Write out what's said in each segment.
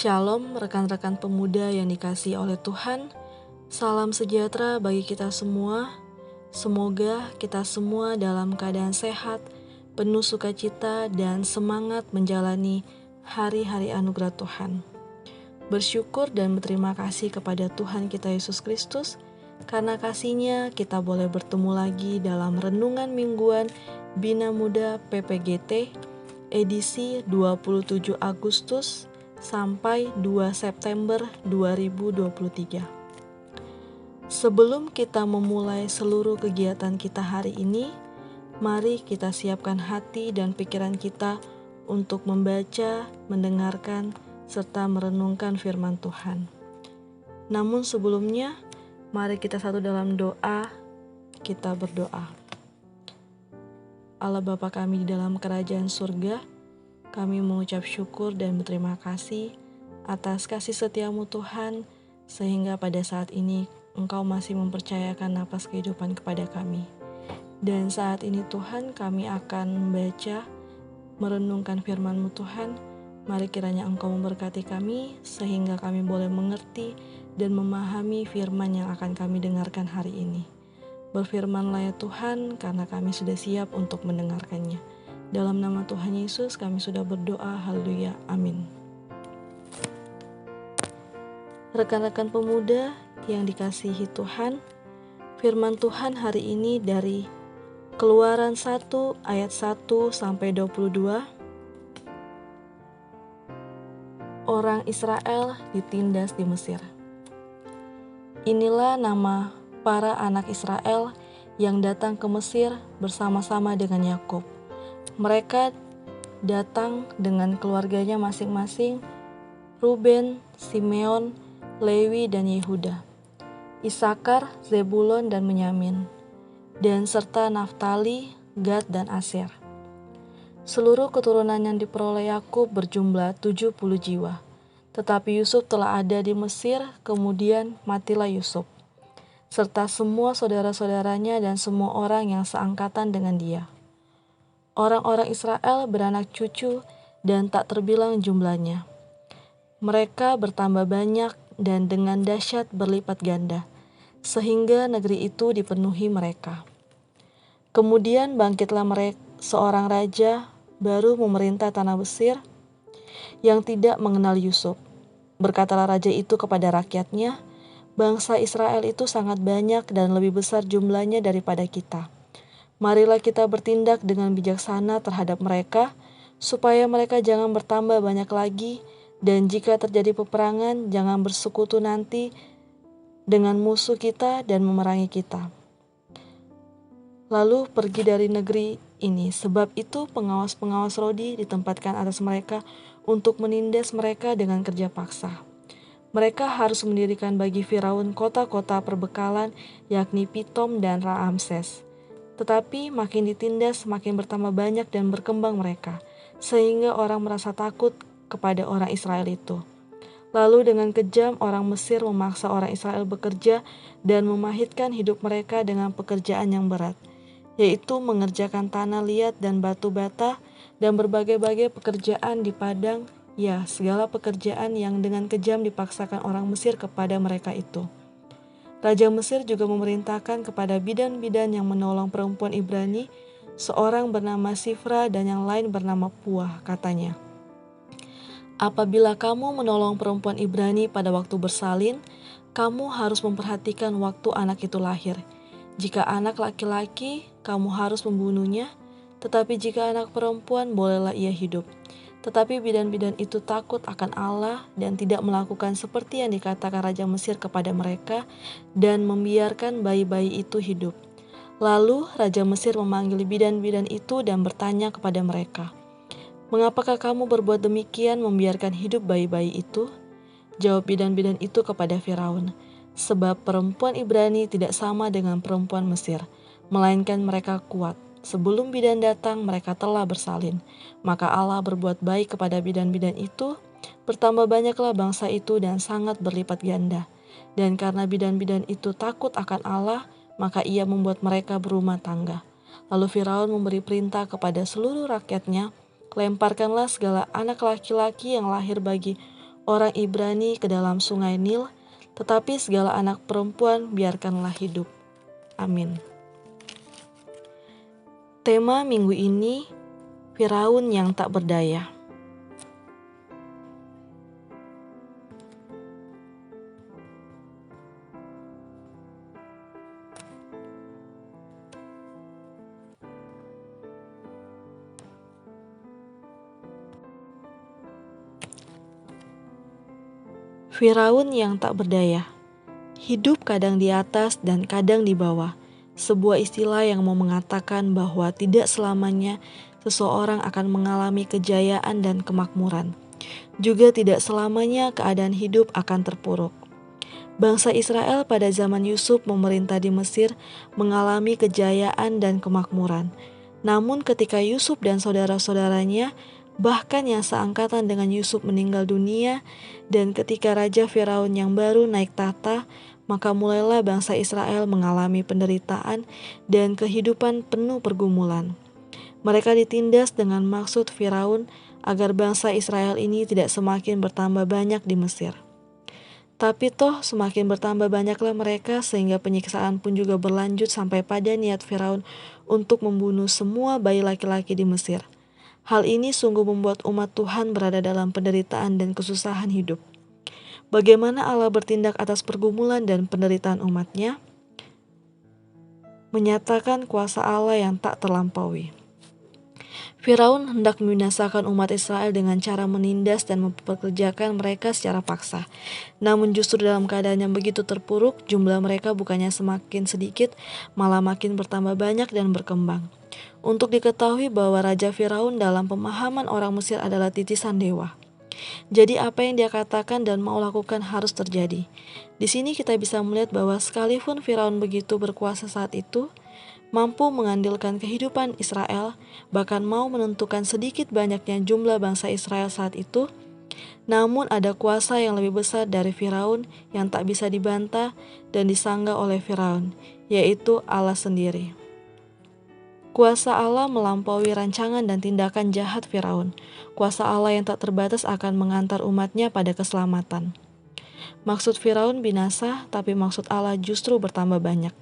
Shalom rekan-rekan pemuda yang dikasihi oleh Tuhan. Salam sejahtera bagi kita semua. Semoga kita semua dalam keadaan sehat, penuh sukacita dan semangat menjalani hari-hari anugerah Tuhan. Bersyukur dan berterima kasih kepada Tuhan kita Yesus Kristus. Karena kasih-Nya kita boleh bertemu lagi dalam renungan mingguan Bina Muda PPGT edisi 27 Agustus sampai 2 September 2023. Sebelum kita memulai seluruh kegiatan kita hari ini, mari kita siapkan hati dan pikiran kita untuk membaca, mendengarkan, serta merenungkan firman Tuhan. Namun sebelumnya, mari kita satu dalam doa, kita berdoa. Allah Bapa kami di dalam kerajaan surga, kami mengucap syukur dan berterima kasih atas kasih setia-Mu Tuhan, sehingga pada saat ini Engkau masih mempercayakan napas kehidupan kepada kami. Dan saat ini Tuhan, kami akan membaca, merenungkan firman-Mu Tuhan. Mari kiranya Engkau memberkati kami, sehingga kami boleh mengerti dan memahami firman yang akan kami dengarkan hari ini. Berfirmanlah ya Tuhan, karena kami sudah siap untuk mendengarkannya. Dalam nama Tuhan Yesus kami sudah berdoa, haleluya, amin. Rekan-rekan pemuda yang dikasihi Tuhan, firman Tuhan hari ini dari Keluaran 1 ayat 1 sampai 22. Orang Israel ditindas di Mesir. Inilah nama para anak Israel yang datang ke Mesir bersama-sama dengan Yakub. Mereka datang dengan keluarganya masing-masing, Ruben, Simeon, Lewi, dan Yehuda, Isakar, Zebulon, dan Benyamin, dan serta Naftali, Gad, dan Aser. Seluruh keturunan yang diperoleh Yakub berjumlah 70 jiwa. Tetapi Yusuf telah ada di Mesir, kemudian matilah Yusuf, serta semua saudara-saudaranya dan semua orang yang seangkatan dengan dia. Orang-orang Israel beranak cucu dan tak terbilang jumlahnya. Mereka bertambah banyak dan dengan dahsyat berlipat ganda, sehingga negeri itu dipenuhi mereka. Kemudian bangkitlah seorang raja baru memerintah tanah Mesir yang tidak mengenal Yusuf. Berkatalah raja itu kepada rakyatnya, "Bangsa Israel itu sangat banyak dan lebih besar jumlahnya daripada kita. Marilah kita bertindak dengan bijaksana terhadap mereka, supaya mereka jangan bertambah banyak lagi, dan jika terjadi peperangan, jangan bersekutu nanti dengan musuh kita dan memerangi kita. Lalu pergi dari negeri ini, sebab itu pengawas-pengawas rodi ditempatkan atas mereka untuk menindas mereka dengan kerja paksa. Mereka harus mendirikan bagi Firaun kota-kota perbekalan, yakni Pitom dan Raamses. Tetapi makin ditindas, makin bertambah banyak dan berkembang mereka, sehingga orang merasa takut kepada orang Israel itu. Lalu dengan kejam orang Mesir memaksa orang Israel bekerja dan memahitkan hidup mereka dengan pekerjaan yang berat, yaitu mengerjakan tanah liat dan batu bata dan berbagai-bagai pekerjaan di padang, ya segala pekerjaan yang dengan kejam dipaksakan orang Mesir kepada mereka itu. Raja Mesir juga memerintahkan kepada bidan-bidan yang menolong perempuan Ibrani, seorang bernama Sifra dan yang lain bernama Puah, katanya, "Apabila kamu menolong perempuan Ibrani pada waktu bersalin, kamu harus memperhatikan waktu anak itu lahir. Jika anak laki-laki, kamu harus membunuhnya, tetapi jika anak perempuan, bolehlah ia hidup." Tetapi bidan-bidan itu takut akan Allah dan tidak melakukan seperti yang dikatakan Raja Mesir kepada mereka dan membiarkan bayi-bayi itu hidup. Lalu Raja Mesir memanggil bidan-bidan itu dan bertanya kepada mereka, "Mengapakah kamu berbuat demikian membiarkan hidup bayi-bayi itu?" Jawab bidan-bidan itu kepada Firaun, "Sebab perempuan Ibrani tidak sama dengan perempuan Mesir, melainkan mereka kuat. Sebelum bidan datang, mereka telah bersalin. Maka Allah berbuat baik kepada bidan-bidan itu, bertambah banyaklah bangsa itu dan sangat berlipat ganda. Dan karena bidan-bidan itu takut akan Allah, maka ia membuat mereka berumah tangga. Lalu Firaun memberi perintah kepada seluruh rakyatnya, lemparkanlah segala anak laki-laki yang lahir bagi orang Ibrani ke dalam sungai Nil, tetapi segala anak perempuan biarkanlah hidup. Amin. Tema minggu ini, Firaun yang tak berdaya. Firaun yang tak berdaya. Hidup kadang di atas dan kadang di bawah. Sebuah istilah yang mau mengatakan bahwa tidak selamanya seseorang akan mengalami kejayaan dan kemakmuran. Juga tidak selamanya keadaan hidup akan terpuruk. Bangsa Israel pada zaman Yusuf memerintah di Mesir mengalami kejayaan dan kemakmuran. Namun ketika Yusuf dan saudara-saudaranya, bahkan yang seangkatan dengan Yusuf meninggal dunia, dan ketika Raja Firaun yang baru naik tahta, maka mulailah bangsa Israel mengalami penderitaan dan kehidupan penuh pergumulan. Mereka ditindas dengan maksud Firaun agar bangsa Israel ini tidak semakin bertambah banyak di Mesir. Tapi toh semakin bertambah banyaklah mereka sehingga penyiksaan pun juga berlanjut sampai pada niat Firaun untuk membunuh semua bayi laki-laki di Mesir. Hal ini sungguh membuat umat Tuhan berada dalam penderitaan dan kesusahan hidup. Bagaimana Allah bertindak atas pergumulan dan penderitaan umatnya? Menyatakan kuasa Allah yang tak terlampaui. Firaun hendak membinasakan umat Israel dengan cara menindas dan mempekerjakan mereka secara paksa. Namun justru dalam keadaan yang begitu terpuruk, jumlah mereka bukannya semakin sedikit, malah makin bertambah banyak dan berkembang. Untuk diketahui bahwa Raja Firaun dalam pemahaman orang Mesir adalah titisan dewa. Jadi apa yang dia katakan dan mau lakukan harus terjadi. Di sini kita bisa melihat bahwa sekalipun Firaun begitu berkuasa saat itu, mampu mengandalkan kehidupan Israel, bahkan mau menentukan sedikit banyaknya jumlah bangsa Israel saat itu, namun ada kuasa yang lebih besar dari Firaun yang tak bisa dibantah dan disanggah oleh Firaun, yaitu Allah sendiri. Kuasa Allah melampaui rancangan dan tindakan jahat Firaun. Kuasa Allah yang tak terbatas akan mengantar umatnya pada keselamatan. Maksud Firaun binasa, tapi maksud Allah justru bertambah banyak.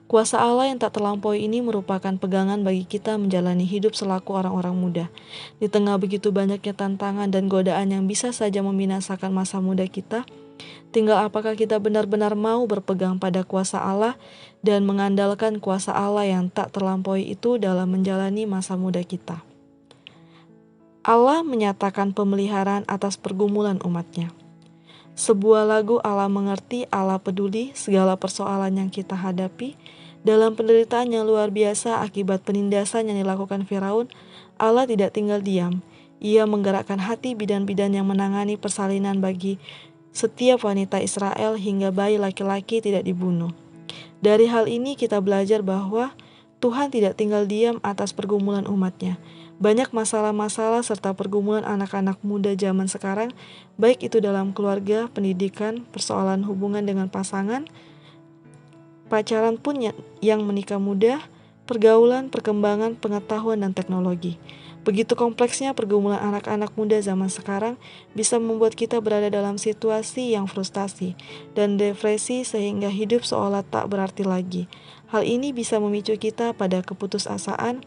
Kuasa Allah yang tak terlampaui ini merupakan pegangan bagi kita menjalani hidup selaku orang-orang muda. Di tengah begitu banyaknya tantangan dan godaan yang bisa saja membinasakan masa muda kita, tinggal apakah kita benar-benar mau berpegang pada kuasa Allah dan mengandalkan kuasa Allah yang tak terlampaui itu dalam menjalani masa muda kita. Allah menyatakan pemeliharaan atas pergumulan umatnya. Sebuah lagu Allah mengerti, Allah peduli segala persoalan yang kita hadapi. Dalam penderitaan yang luar biasa akibat penindasan yang dilakukan Firaun, Allah tidak tinggal diam. Ia menggerakkan hati bidan-bidan yang menangani persalinan bagi setiap wanita Israel hingga bayi laki-laki tidak dibunuh. Dari hal ini kita belajar bahwa Tuhan tidak tinggal diam atas pergumulan umatnya. Banyak masalah-masalah serta pergumulan anak-anak muda zaman sekarang, baik itu dalam keluarga, pendidikan, persoalan hubungan dengan pasangan, pacaran pun yang menikah muda, pergaulan, perkembangan, pengetahuan, dan teknologi. Begitu kompleksnya pergumulan anak-anak muda zaman sekarang bisa membuat kita berada dalam situasi yang frustasi dan depresi sehingga hidup seolah tak berarti lagi. Hal ini bisa memicu kita pada keputusasaan.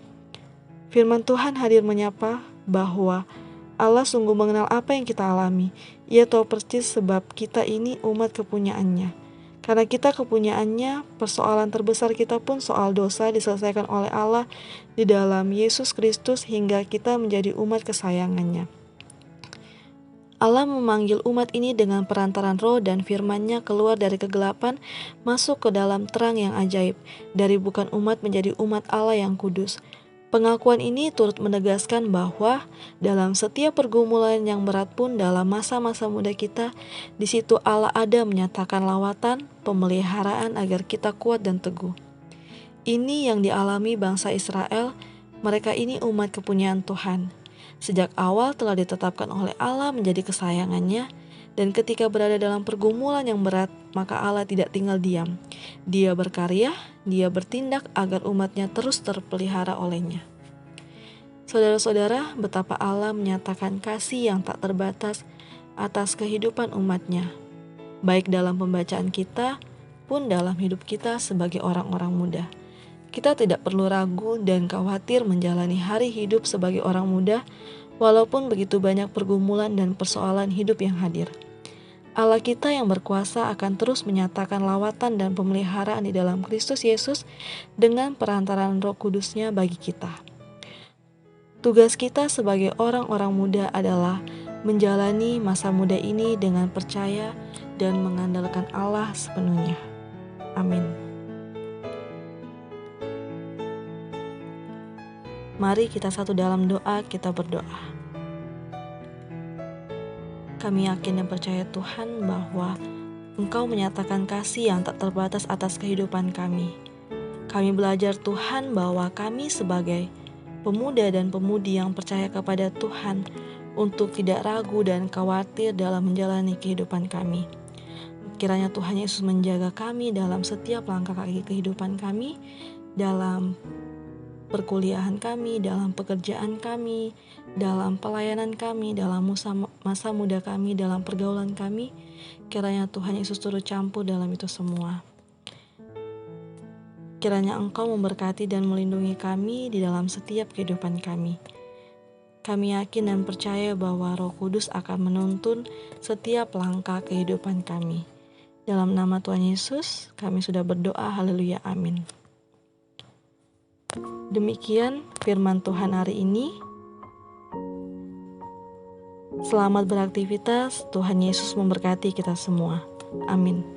Firman Tuhan hadir menyapa bahwa Allah sungguh mengenal apa yang kita alami. Ia tahu persis sebab kita ini umat kepunyaannya. Karena kita kepunyaannya, persoalan terbesar kita pun soal dosa diselesaikan oleh Allah di dalam Yesus Kristus hingga kita menjadi umat kesayangannya. Allah memanggil umat ini dengan perantaran roh dan firman-Nya keluar dari kegelapan masuk ke dalam terang yang ajaib, dari bukan umat menjadi umat Allah yang kudus. Pengakuan ini turut menegaskan bahwa dalam setiap pergumulan yang berat pun dalam masa-masa muda kita, di situ Allah ada menyatakan lawatan, pemeliharaan agar kita kuat dan teguh. Ini yang dialami bangsa Israel, mereka ini umat kepunyaan Tuhan. Sejak awal telah ditetapkan oleh Allah menjadi kesayangannya, dan ketika berada dalam pergumulan yang berat, maka Allah tidak tinggal diam. Dia berkarya, Dia bertindak agar umatnya terus terpelihara olehnya. Saudara-saudara, betapa Allah menyatakan kasih yang tak terbatas atas kehidupan umatnya, baik dalam pembacaan kita pun dalam hidup kita sebagai orang-orang muda. Kita tidak perlu ragu dan khawatir menjalani hari hidup sebagai orang muda, walaupun begitu banyak pergumulan dan persoalan hidup yang hadir. Allah kita yang berkuasa akan terus menyatakan lawatan dan pemeliharaan di dalam Kristus Yesus dengan perantaraan Roh Kudus-Nya bagi kita. Tugas kita sebagai orang-orang muda adalah menjalani masa muda ini dengan percaya dan mengandalkan Allah sepenuhnya. Amin. Mari kita satu dalam doa, kita berdoa. Kami yakin dan percaya Tuhan bahwa Engkau menyatakan kasih yang tak terbatas atas kehidupan kami. Kami belajar Tuhan bahwa kami sebagai pemuda dan pemudi yang percaya kepada Tuhan untuk tidak ragu dan khawatir dalam menjalani kehidupan kami. Kiranya Tuhan Yesus menjaga kami dalam setiap langkah kaki kehidupan kami, dalam perkuliahan kami, dalam pekerjaan kami, dalam pelayanan kami, dalam masa muda kami, dalam pergaulan kami. Kiranya Tuhan Yesus turut campur dalam itu semua. Kiranya Engkau memberkati dan melindungi kami di dalam setiap kehidupan kami. Kami yakin dan percaya bahwa Roh Kudus akan menuntun setiap langkah kehidupan kami. Dalam nama Tuhan Yesus, kami sudah berdoa. Haleluya, amin. Demikian firman Tuhan hari ini. Selamat beraktivitas, Tuhan Yesus memberkati kita semua. Amin.